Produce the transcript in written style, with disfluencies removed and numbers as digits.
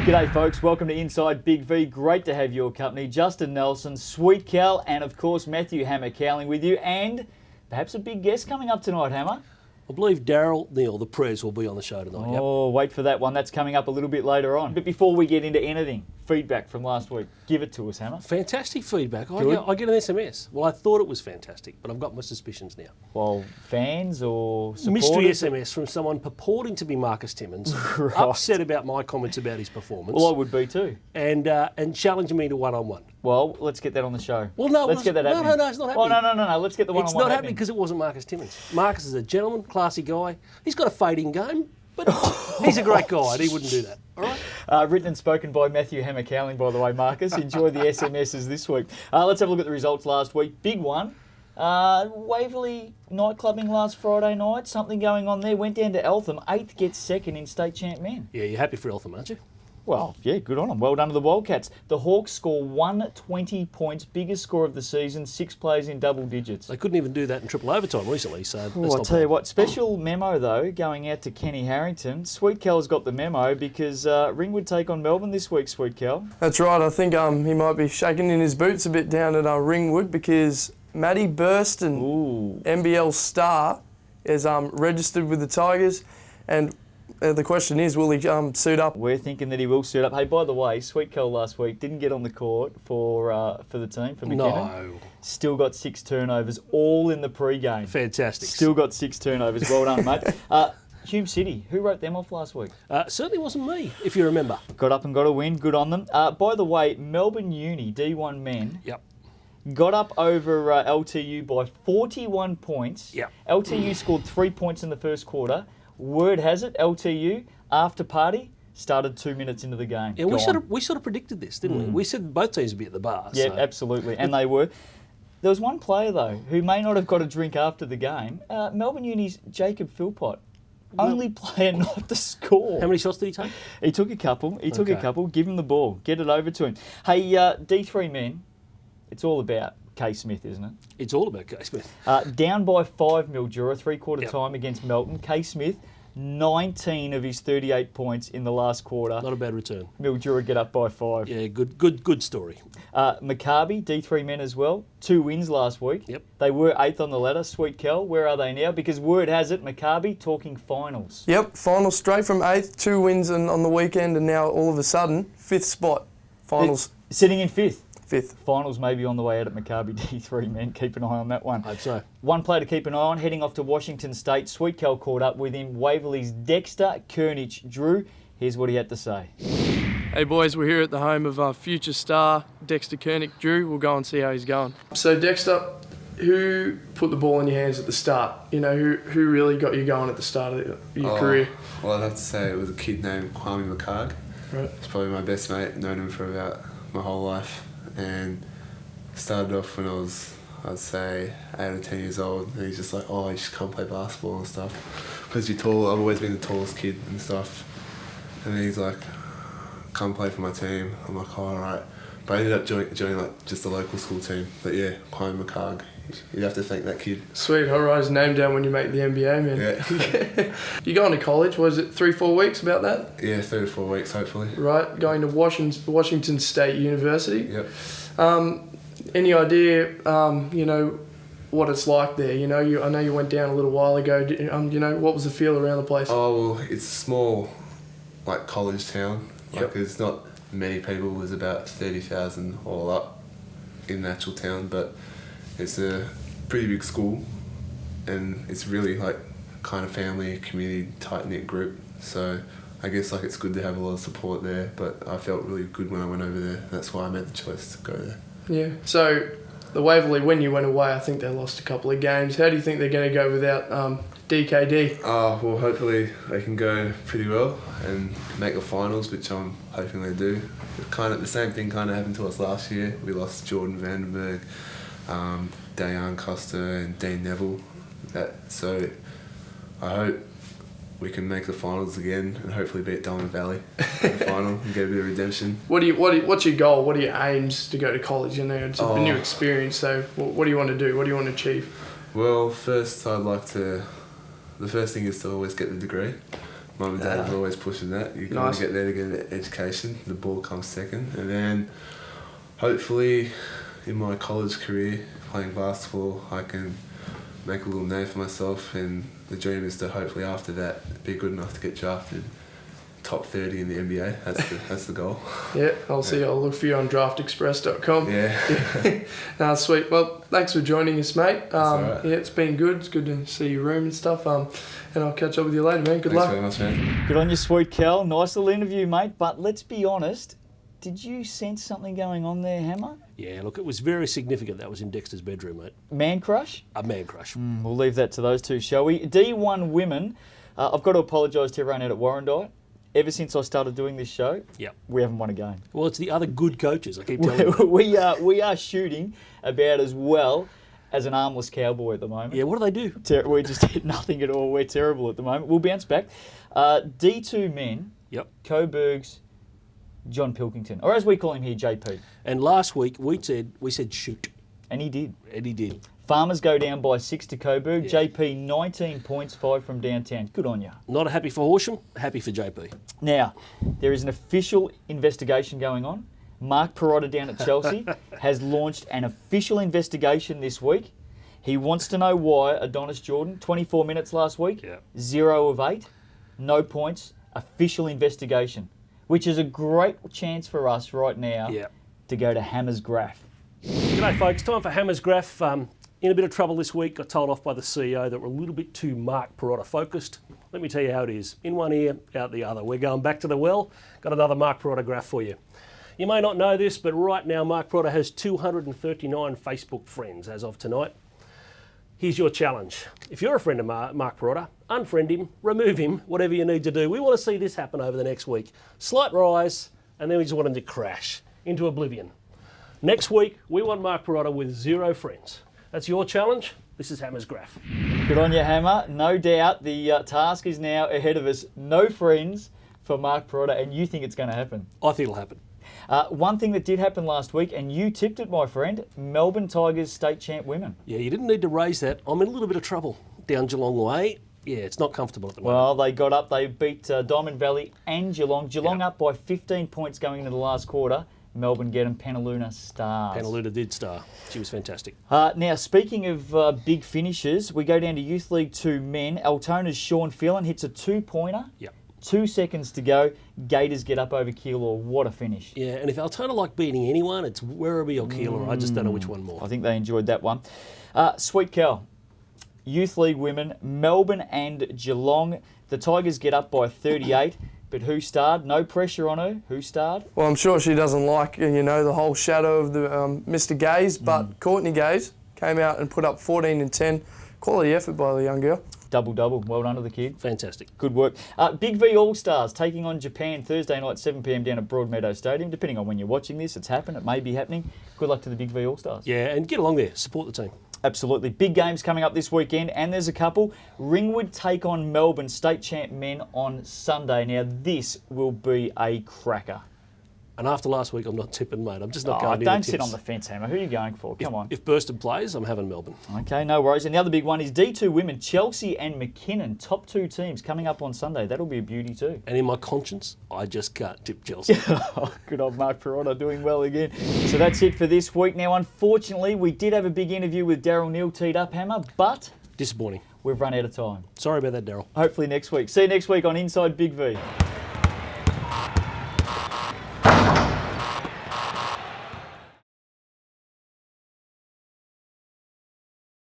G'day folks, welcome to Inside Big V. Great to have your company. Justin Nelson, Sweet Cal, and of course Matthew Hammer Cowling with you, and perhaps a big guest coming up tonight, Hammer. I believe Daryl Neal, the Prez, will be on the show tonight. Oh, wait for that one. That's coming up a little bit later on. But before we get into anything, feedback from last week. Give it to us, Hammer. Fantastic feedback. I Good. get an SMS. Well, I thought it was fantastic, but I've got my suspicions now. Well, fans or supporters? Mystery SMS from someone purporting to be Marcus Timmins, Right. upset about my comments about his performance. Well, I would be too. And challenging me to one-on-one. Well, let's get that on the show. Well, no, let's get that happening. No, it's not happening. Oh, no. Let's get the one-on-one It's not happening happening. because it wasn't Marcus Timmins. Marcus is a gentleman, classy guy. He's got a fading game, but he's a great guy and he wouldn't do that. All right? Written and spoken by Matthew Hammer Cowling, by the way, Marcus. Enjoy the SMSs this week. Let's have a look at the results last week. Big one. Waverley nightclubbing last Friday night. Something going on there. Went down to Eltham. 8th gets 2nd in state champ men. Yeah, you're happy for Eltham, aren't you? Well, yeah, good on them. Well done to the Wildcats. The Hawks score 120 points, biggest score of the season, 6 players in double digits. They couldn't even do that in triple overtime recently, so that's I'll not tell you bad. what, special memo though, going out to Kenny Harrington. Sweet Cal's got the memo because Ringwood take on Melbourne this week, Sweet Cal. That's right. I think he might be shaking in his boots a bit down at Ringwood because Matty Burston, Ooh. NBL star, is registered with the Tigers, and the question is, will he suit up? We're thinking that he will suit up. Hey, by the way, Sweet Cal last week didn't get on the court for the team, for McKinnon. No. Still got 6 turnovers, all in the pre-game. Fantastic. Still got 6 turnovers. Well done, mate. Hume City, who wrote them off last week? Certainly wasn't me, if you remember. Got up and got a win. Good on them. By the way, Melbourne Uni, D1 men, Yep. got up over LTU by 41 points. Yep. LTU scored 3 points in the first quarter. Word has it, LTU, after party, started 2 minutes into the game. Yeah, we sort of predicted this, didn't we? We said both teams would be at the bar. Yeah, so. absolutely, and they were. There was one player, though, who may not have got a drink after the game. Melbourne Uni's Jacob Philpott. Only player not to score. How many shots did he take? He took a couple. Okay. Give him the ball. Get it over to him. Hey, D3 men, it's all about K. Smith, isn't it? It's all about K. Smith. Down by 5 Mildura, three-quarter Yep. time against Melton. K. Smith, 19 of his 38 points in the last quarter. Not a bad return. Mildura get up by 5. Yeah, good story. Maccabi, D3 men as well, 2 wins last week. Yep. They were 8th on the ladder. Sweet Kel, where are they now? Because word has it, Maccabi talking finals. Yep, finals straight from 8th, 2 wins on the weekend, and now all of a sudden, 5th spot. Finals, Sitting in 5th. 5th. Finals may be on the way out at Maccabi D3 men. Keep an eye on that one. Hope so. One player to keep an eye on, heading off to Washington State. Sweet Kel caught up with him. Waverley's Dexter Kernich Drew. Here's what he had to say. Hey boys, we're here at the home of our future star, Dexter Koenig Drew. We'll go and see how he's going. So Dexter, who put the ball in your hands at the start? You know, who really got you going at the start of your career? Well, I'd have to say it was a kid named Kwame McCarg. Right. It's probably my best mate, known him for about my whole life. And started off when I was, I'd say, 8 or 10 years old. And he's just like, oh, you should come play basketball and stuff. Because you're tall, I've always been the tallest kid and stuff. And then he's like, come play for my team. I'm like, oh, all right. But I ended up joining like just a local school team. But yeah, Kwame McCarg. You'd have to thank that kid. Sweet, I'll write his name down when you make the NBA, man. Yeah. You going to college, was it 3-4 weeks, about that? Yeah, 3 to 4 weeks, hopefully. Right, going to Washington State University. Yep. Any idea, you know, what it's like there? You know, I know you went down a little while ago. You know, what was the feel around the place? Oh, well, it's a small, like, college town. Like, Yep. there's not many people. There's about 30,000 all up in the actual town, but it's a pretty big school, and it's really, like, kind of family, community, tight-knit group. So I guess, like, it's good to have a lot of support there, but I felt really good when I went over there. That's why I made the choice to go there. Yeah. So, the Waverley, when you went away, I think they lost a couple of games. How do you think they're going to go without DKD? Oh, well, hopefully they can go pretty well and make the finals, which I'm hoping they do. Kind of the same thing kind of happened to us last year. We lost Jordan Vandenberg, Dayan Costa and Dean Neville. So I hope we can make the finals again and hopefully beat Diamond Valley in the final and get a bit of redemption. What's your goal? What are your aims to go to college? You know, it's a new experience. So, what do you want to do? What do you want to achieve? Well, first I'd like to. The first thing is to always get the degree, Mum and Dad was always pushing that. You kind of get there to get an education. The ball comes second, and then hopefully in my college career playing basketball, I can make a little name for myself. And the dream is to hopefully after that be good enough to get drafted top 30 in the NBA. That's the goal. Yeah, I'll see. I'll look for you on draftexpress.com. Yeah. No, sweet. Well, thanks for joining us, mate. all right. Yeah, it's been good. It's good to see your room and stuff. And I'll catch up with you later, man. Good Thanks luck. very much, man. Good on you, sweet Cal. Nice little interview, mate. But let's be honest, did you sense something going on there, Hammer? Yeah, look, it was very significant. That was in Dexter's bedroom, mate. Man crush? A man crush. We'll leave that to those two, shall we? D1 women. I've got to apologise to everyone out at Warrandyte. Ever since I started doing this show, Yep. we haven't won a game. Well, it's the other good coaches. I keep telling you. we are shooting about as well as an armless cowboy at the moment. Yeah, what do they do? We just hit nothing at all. We're terrible at the moment. We'll bounce back. D2 men, Yep. Coburg's John Pilkington, or as we call him here, JP. And last week we said shoot, And he did. and he did. Farmers go down by 6 to Coburg. Yeah. JP 19 points, 5 from downtown. Good on you. Not happy for Horsham, happy for JP. Now, there is an official investigation going on. Mark Perotta down at Chelsea has launched an official investigation this week. He wants to know why Adonis Jordan, 24 minutes last week, Yeah. 0 of 8, no points, official investigation, which is a great chance for us right now Yeah. to go to Hammer's Graph. G'day folks, time for Hammer's Graph. In a bit of trouble this week, got told off by the CEO that we're a little bit too Mark Perotta focused. Let me tell you how it is. In one ear, out the other. We're going back to the well. Got another Mark Perotta graph for you. You may not know this, but right now Mark Perotta has 239 Facebook friends as of tonight. Here's your challenge. If you're a friend of Mark Perotta, unfriend him, remove him, whatever you need to do. We want to see this happen over the next week. Slight rise, and then we just want him to crash into oblivion. Next week, we want Mark Perotta with 0 friends. That's your challenge. This is Hammer's Graph. Good on you, Hammer. No doubt the task is now ahead of us. No friends for Mark Perotta, and you think it's going to happen. I think it'll happen. One thing that did happen last week, and you tipped it, my friend, Melbourne Tigers state champ women. Yeah, you didn't need to raise that. I'm in a little bit of trouble down Geelong way. Yeah, it's not comfortable at the moment. Well, they got up. They beat Diamond Valley and Geelong. Geelong up by 15 points going into the last quarter. Melbourne get them. Penaluna Stars. Penaluna did star. She was fantastic. Now, speaking of big finishes, we go down to Youth League 2 men. Altona's Sean Phelan hits a 2-pointer. Yep. 2 seconds to go. Gators get up over Keilor. What a finish. Yeah, and if Altona like beating anyone, it's Werribee or Keilor. I just don't know which one more. I think they enjoyed that one. Sweet Cal. Youth League women, Melbourne and Geelong. The Tigers get up by 38. But who starred? No pressure on her. Who starred? Well, I'm sure she doesn't like, the whole shadow of the Mr. Gaze, but Courtney Gaze came out and put up 14 and 10. Quality effort by the young girl. Double-double. Well done to the kid. Fantastic. Good work. Big V All-Stars taking on Japan Thursday night, 7 p.m. down at Broadmeadow Stadium. Depending on when you're watching this, it's happened. It may be happening. Good luck to the Big V All-Stars. Yeah, and get along there. Support the team. Absolutely. Big games coming up this weekend, and there's a couple. Ringwood take on Melbourne state champ men on Sunday. Now, this will be a cracker. And after last week, I'm not tipping, mate. I'm just not going Don't near the sit tips. on the fence, Hammer. Who are you going for? Come on. If Burston plays, I'm having Melbourne. Okay, no worries. And the other big one is D2 women, Chelsea and McKinnon, top 2 teams coming up on Sunday. That'll be a beauty too. And in my conscience, I just can't tip Chelsea. Good old Mark Perotta doing well again. So that's it for this week. Now, unfortunately, we did have a big interview with Daryl Neal teed up, Hammer, but Disappointing. we've run out of time. Sorry about that, Daryl. Hopefully next week. See you next week on Inside Big V.